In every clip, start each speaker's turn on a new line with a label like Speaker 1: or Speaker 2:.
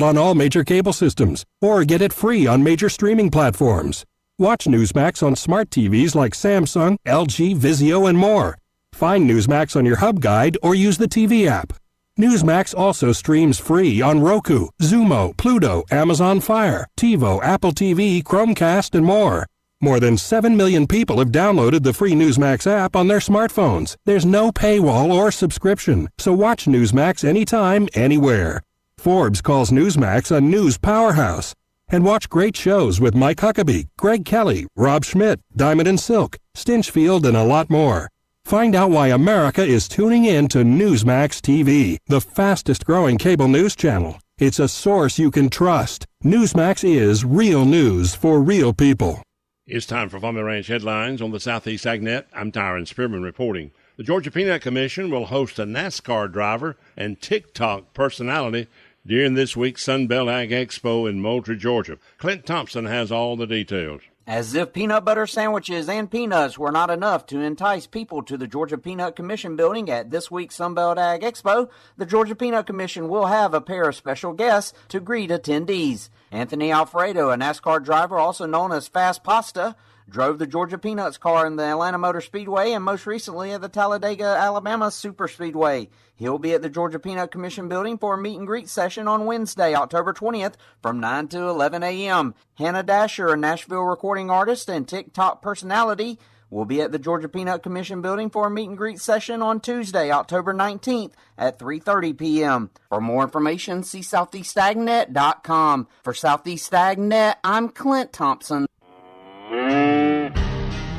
Speaker 1: on all major cable systems, or get it free on major streaming platforms. Watch Newsmax on smart TVs like Samsung, LG, Vizio, and more. Find Newsmax on your Hub Guide or use the TV app. Newsmax also streams free on Roku, Xumo, Pluto, Amazon Fire, TiVo, Apple TV, Chromecast, and more. More than 7 million people have downloaded the free Newsmax app on their smartphones. There's no paywall or subscription, so watch Newsmax anytime, anywhere. Forbes calls Newsmax a news powerhouse. And watch great shows with Mike Huckabee, Greg Kelly, Rob Schmidt, Diamond and Silk, Stinchfield, and a lot more. Find out why America is tuning in to Newsmax TV, the fastest growing cable news channel. It's a source you can trust. Newsmax is real news for real people.
Speaker 2: It's time for Farm and Ranch headlines on the Southeast AgNet. I'm Tyron Spearman reporting. The Georgia Peanut Commission will host a NASCAR driver and TikTok personality during this week's Sunbelt Ag Expo in Moultrie, Georgia. Clint Thompson has all the details.
Speaker 3: As if peanut butter sandwiches and peanuts were not enough to entice people to the Georgia Peanut Commission building at this week's Sunbelt Ag Expo, the Georgia Peanut Commission will have a pair of special guests to greet attendees. Anthony Alfredo, a NASCAR driver also known as Fast Pasta, drove the Georgia Peanuts car in the Atlanta Motor Speedway and most recently at the Talladega, Alabama Super Speedway. He'll be at the Georgia Peanut Commission building for a meet and greet session on Wednesday, October 20th from 9 to 11 a.m. Hannah Dasher, a Nashville recording artist and TikTok personality, will be at the Georgia Peanut Commission building for a meet and greet session on Tuesday, October 19th at 3:30 p.m. For more information, see SoutheastAgNet.com. For Southeast AgNet, I'm Clint Thompson.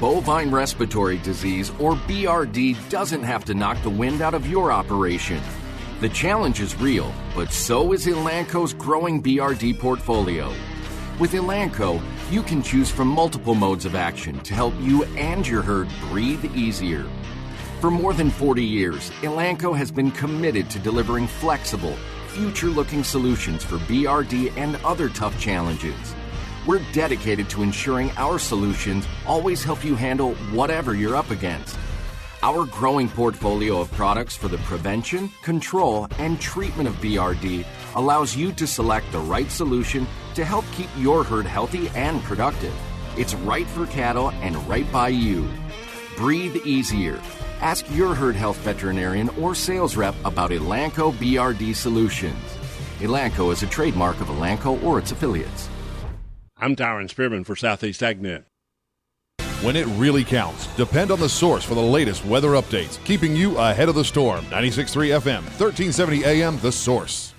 Speaker 4: Bovine respiratory disease, or BRD, doesn't have to knock the wind out of your operation. The challenge is real, but so is Elanco's growing BRD portfolio. With Elanco, you can choose from multiple modes of action to help you and your herd breathe easier. For more than 40 years, Elanco has been committed to delivering flexible, future-looking solutions for BRD and other tough challenges. We're dedicated to ensuring our solutions always help you handle whatever you're up against. Our growing portfolio of products for the prevention, control, and treatment of BRD allows you to select the right solution to help keep your herd healthy and productive. It's right for cattle and right by you. Breathe easier. Ask your herd health veterinarian or sales rep about Elanco BRD Solutions. Elanco is a trademark of Elanco or its affiliates.
Speaker 2: I'm Tyron Spearman for Southeast AgNet.
Speaker 5: When it really counts, depend on the source for the latest weather updates, keeping you ahead of the storm. 96.3 FM, 1370 AM, The Source.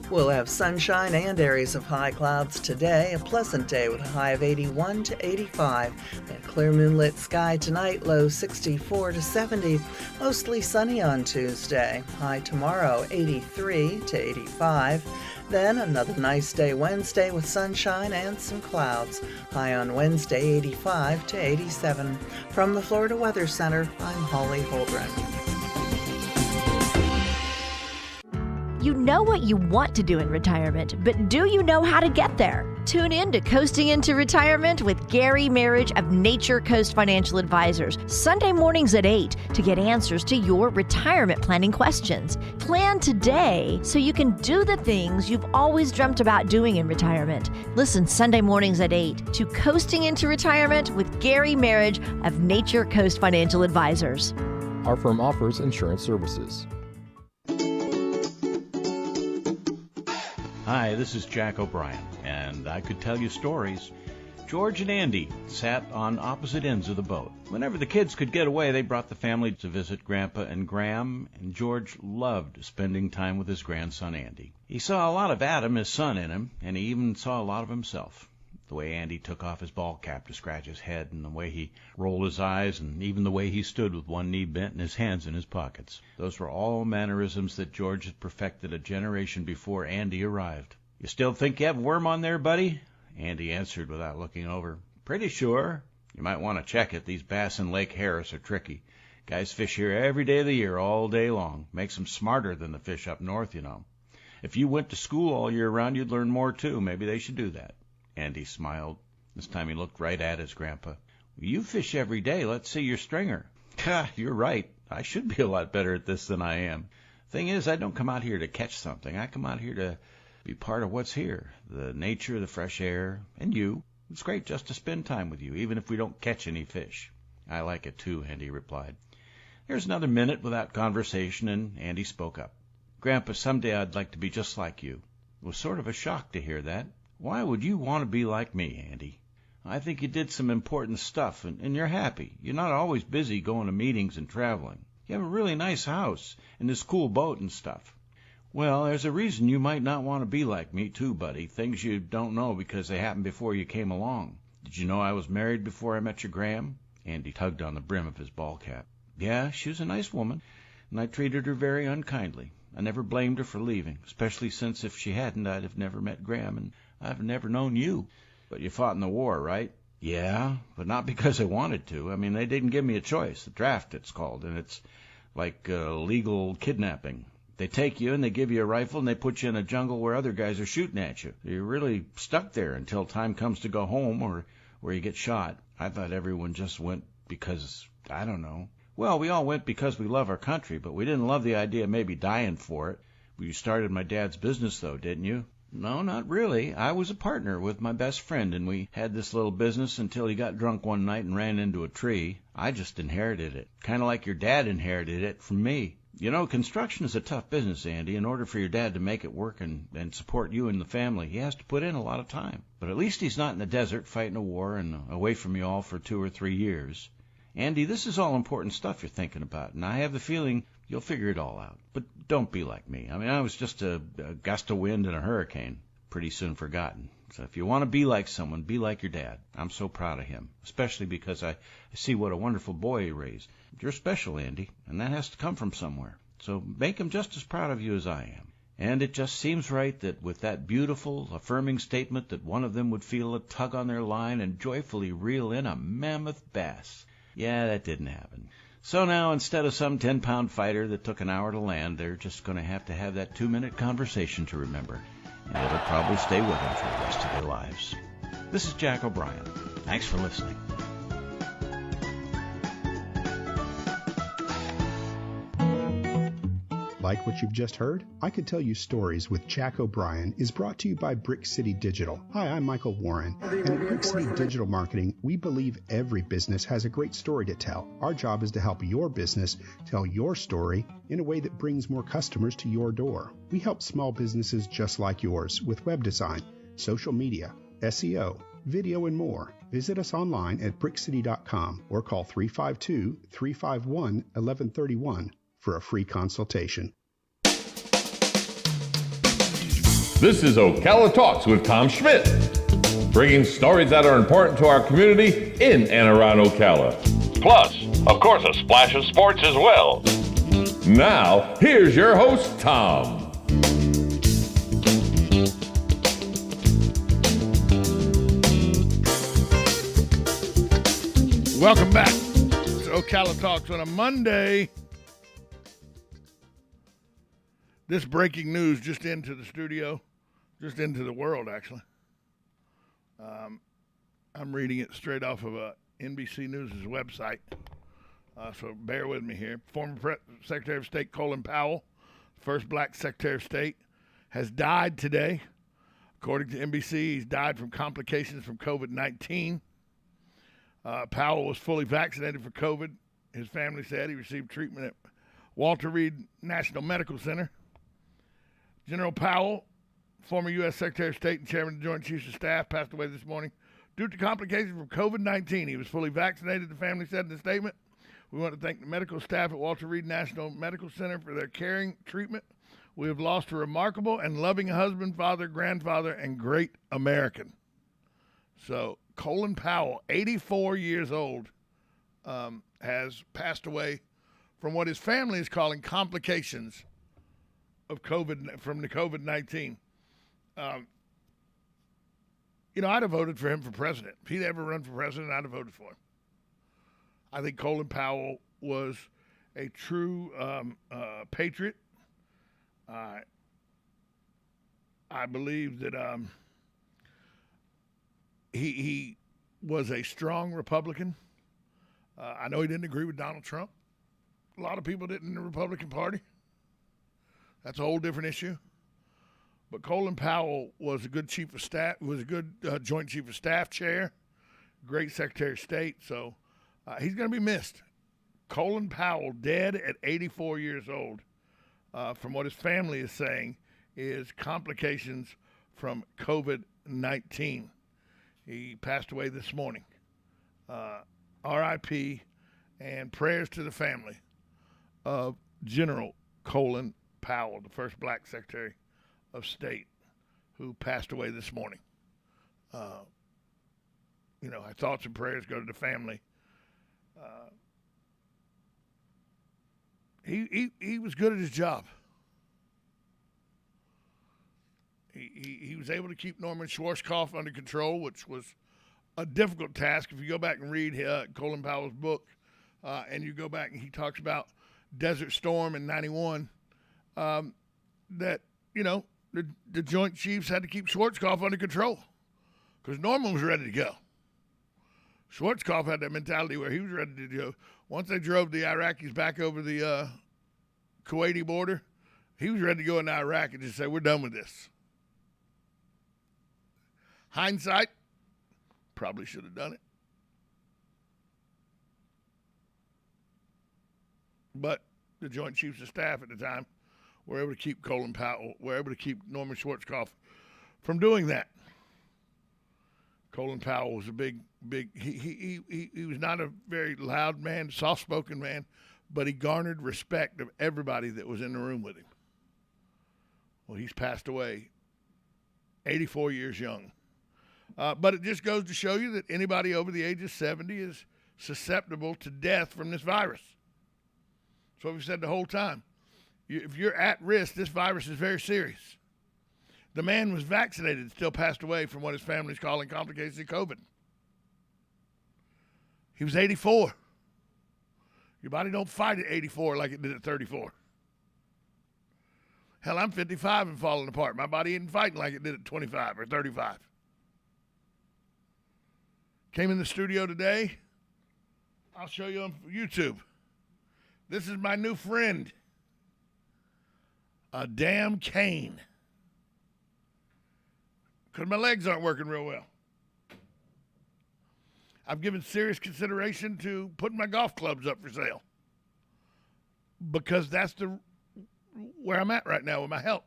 Speaker 6: We'll have sunshine and areas of high clouds today. A pleasant day with a high of 81 to 85. And clear moonlit sky tonight, low 64 to 70. Mostly sunny on Tuesday. High tomorrow, 83 to 85. Then another nice day Wednesday with sunshine and some clouds. High on Wednesday, 85 to 87. From the Florida Weather Center, I'm Holly Holdren.
Speaker 7: You know what you want to do in retirement, but do you know how to get there? Tune in to Coasting into Retirement with Gary Marriage of Nature Coast Financial Advisors, Sunday mornings at 8 to get answers to your retirement planning questions. Plan today so you can do the things you've always dreamt about doing in retirement. Listen Sunday mornings at 8 to Coasting into Retirement with Gary Marriage of Nature Coast Financial Advisors.
Speaker 8: Our firm offers insurance services.
Speaker 9: Hi, this is Jack O'Brien, and I could tell you stories. George and Andy sat on opposite ends of the boat. Whenever the kids could get away, they brought the family to visit Grandpa and Gram, and George loved spending time with his grandson Andy. He saw a lot of Adam, his son, in him, and he even saw a lot of himself. The way Andy took off his ball cap to scratch his head, and the way he rolled his eyes, and even the way he stood with one knee bent and his hands in his pockets. Those were all mannerisms that George had perfected a generation before Andy arrived. "You still think you have worm on there, buddy?" Andy answered without looking over. "Pretty sure. You might want to check it. These bass in Lake Harris are tricky. Guys fish here every day of the year, all day long. Makes them smarter than the fish up north, you know. If you went to school all year round, you'd learn more, too. Maybe they should do that." Andy smiled. This time he looked right at his grandpa. "You fish every day. Let's see your stringer." "Ha, you're right. I should be a lot better at this than I am." Thing is, I don't come out here to catch something. I come out here to be part of what's here, the nature, the fresh air, and you. It's great just to spend time with you, even if we don't catch any fish. I like it too, Andy replied. There's another minute without conversation, and Andy spoke up. Grandpa, someday I'd like to be just like you. It was sort of a shock to hear that. Why would you want to be like me, Andy? I think you did some important stuff, and you're happy. You're not always busy going to meetings and traveling. You have a really nice house and this cool boat and stuff. Well, there's a reason you might not want to be like me too, buddy. Things you don't know because they happened before you came along. Did you know I was married before I met your Gram? Andy tugged on the brim of his ball cap. Yeah, she was a nice woman, and I treated her very unkindly. I never blamed her for leaving, especially since if she hadn't, I'd have never met Gram, and I've never known you. But you fought in the war, right? Yeah, but not because I wanted to. I mean, they didn't give me a choice. The draft, it's called, and it's like legal kidnapping. They take you and they give you a rifle and they put you in a jungle where other guys are shooting at you. You're really stuck there until time comes to go home or where you get shot. I thought everyone just went because, I don't know. Well, we all went because we love our country, but we didn't love the idea of maybe dying for it. You started my dad's business, though, didn't you? No, not really. I was a partner with my best friend, and we had this little business until he got drunk one night and ran into a tree. I just inherited it, kind of like your dad inherited it from me. You know, construction is a tough business, Andy. In order for your dad to make it work and support you and the family, he has to put in a lot of time. But at least he's not in the desert fighting a war and away from you all for 2 or 3 years. Andy, this is all important stuff you're thinking about, and I have the feeling you'll figure it all out. But don't be like me. I mean, I was just a gust of wind and a hurricane, pretty soon forgotten. So if you want to be like someone, be like your dad. I'm so proud of him, especially because I see what a wonderful boy he raised. You're special, Andy, and that has to come from somewhere. So make him just as proud of you as I am. And it just seems right that with that beautiful, affirming statement that one of them would feel a tug on their line and joyfully reel in a mammoth bass. Yeah, that didn't happen. So now, instead of some 10-pound fighter that took an hour to land, they're just going to have that 2-minute conversation to remember. And it'll probably stay with them for the rest of their lives. This is Jack O'Brien. Thanks for listening.
Speaker 10: Like what you've just heard? I Could Tell You Stories with Jack O'Brien is brought to you by Brick City Digital. Hi, I'm Michael Warren. And at Brick City Digital Marketing, we believe every business has a great story to tell. Our job is to help your business tell your story in a way that brings more customers to your door. We help small businesses just like yours with web design, social media, SEO, video, and more. Visit us online at brickcity.com or call 352-351-1131 for a free consultation.
Speaker 11: This is Ocala Talks with Tom Schmidt, bringing stories that are important to our community in and around Ocala. Plus, of course, a splash of sports as well. Now, here's your host, Tom.
Speaker 12: Welcome back to Ocala Talks on a Monday. This breaking news just into the studio, just into the world, actually. I'm reading it straight off of NBC News' website, so bear with me here. Former Secretary of State Colin Powell, first black Secretary of State, has died today. According to NBC, he's died from complications from COVID-19. Powell was fully vaccinated for COVID. His family said he received treatment at Walter Reed National Medical Center. General Powell, former U.S. Secretary of State and Chairman of the Joint Chiefs of Staff, passed away this morning due to complications from COVID-19. He was fully vaccinated, the family said in a statement. We want to thank the medical staff at Walter Reed National Medical Center for their caring treatment. We have lost a remarkable and loving husband, father, grandfather, and great American. So Colin Powell, 84 years old, has passed away from what his family is calling complications of COVID, from the COVID-19. I'd have voted for him for president. If he'd ever run for president, I'd have voted for him. I think Colin Powell was a true patriot. I believe that he was a strong Republican. I know he didn't agree with Donald Trump. A lot of people didn't in the Republican Party. That's a whole different issue. But Colin Powell was a good chief of staff, was a good joint chief of staff chair, great Secretary of State. So he's going to be missed. Colin Powell, dead at 84 years old, from what his family is saying, is complications from COVID-19. He passed away this morning. R.I.P. and prayers to the family of General Colin Powell, the first black Secretary of State, who passed away this morning. Our thoughts and prayers go to the family. He was good at his job. He was able to keep Norman Schwarzkopf under control, which was a difficult task. If you go back and read Colin Powell's book, and you go back and he talks about Desert Storm in 91, that, the Joint Chiefs had to keep Schwarzkopf under control because Norman was ready to go. Schwarzkopf had that mentality where he was ready to go. Once they drove the Iraqis back over the Kuwaiti border, he was ready to go into Iraq and just say, we're done with this. Hindsight, probably should have done it. But the Joint Chiefs of Staff at the time were able to keep Colin Powell, were able to keep Norman Schwarzkopf from doing that. Colin Powell was a big, he was not a very loud man, soft-spoken man, but he garnered respect of everybody that was in the room with him. Well, he's passed away, 84 years young. But it just goes to show you that anybody over the age of 70 is susceptible to death from this virus. That's what we've said the whole time. If you're at risk, this virus is very serious. The man was vaccinated and still passed away from what his family's calling complications of COVID. He was 84. Your body don't fight at 84 like it did at 34. Hell, I'm 55 and falling apart. My body isn't fighting like it did at 25 or 35. Came in the studio today. I'll show you on YouTube. This is my new friend, a damn cane. Because my legs aren't working real well. I've given serious consideration to putting my golf clubs up for sale. Because that's where I'm at right now with my health.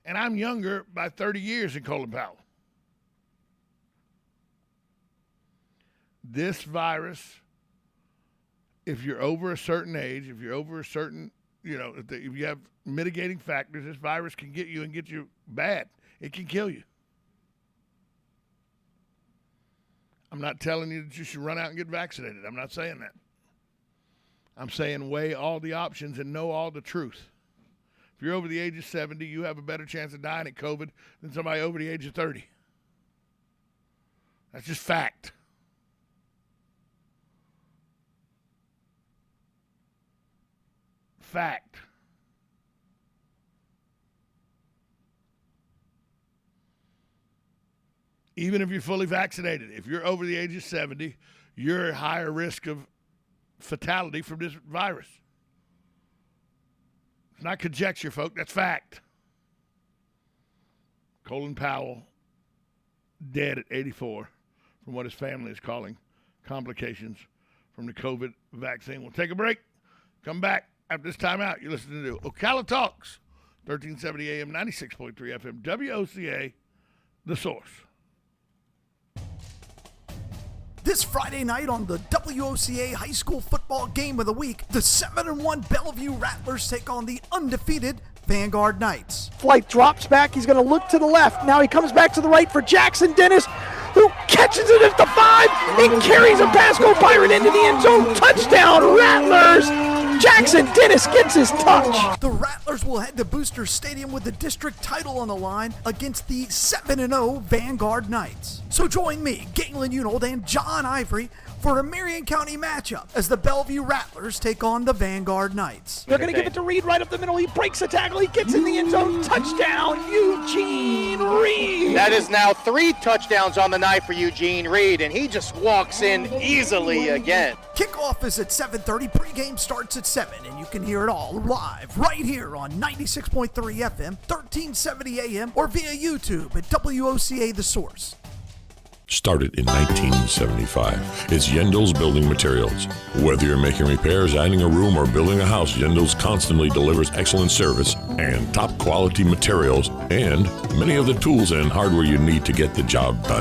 Speaker 12: And I'm younger by 30 years than Colin Powell. This virus, if you're over a certain age, if you're over a certain, if you have mitigating factors, this virus can get you and get you bad. It can kill you. I'm not telling you that you should run out and get vaccinated. I'm not saying that. I'm saying weigh all the options and know all the truth. If you're over the age of 70, you have a better chance of dying at COVID than somebody over the age of 30. That's just fact. Fact. Even if you're fully vaccinated, if you're over the age of 70, you're at higher risk of fatality from this virus. It's not conjecture, folks. That's fact. Colin Powell, dead at 84 from what his family is calling complications from the COVID vaccine. We'll take a break. Come back. After this time out, you're listening to Ocala Talks, 1370 AM, 96.3 FM, WOCA, The Source.
Speaker 13: This Friday night on the WOCA High School Football Game of the Week, the 7-1 Bellevue Rattlers take on the undefeated Vanguard Knights.
Speaker 14: Flight drops back. He's going to look to the left. Now he comes back to the right for Jackson Dennis, who catches it at the 5 and carries a Pasco Pirate into the end zone. Touchdown, Rattlers! Jackson Dennis gets his touch.
Speaker 13: The Rattlers will head to Booster Stadium with the district title on the line against the 7-0 Vanguard Knights. So join me, Galen Unold, and John Ivory for a Marion County matchup as the Bellevue Rattlers take on the Vanguard Knights.
Speaker 14: They're going to give it to Reed right up the middle. He breaks a tackle. He gets in the end zone. Touchdown, Eugene Reed.
Speaker 15: That is now 3 touchdowns on the night for Eugene Reed, and he just walks in easily again.
Speaker 13: Kickoff is at 7:30. Pregame starts at 7, and you can hear it all live right here on 96.3 FM, 1370 AM, or via YouTube at WOCA The Source.
Speaker 16: Started in 1975. It's Yendel's Building Materials. Whether you're making repairs, adding a room, or building a house, Yendel's constantly delivers excellent service and top quality materials and many of the tools and hardware you need to get the job done.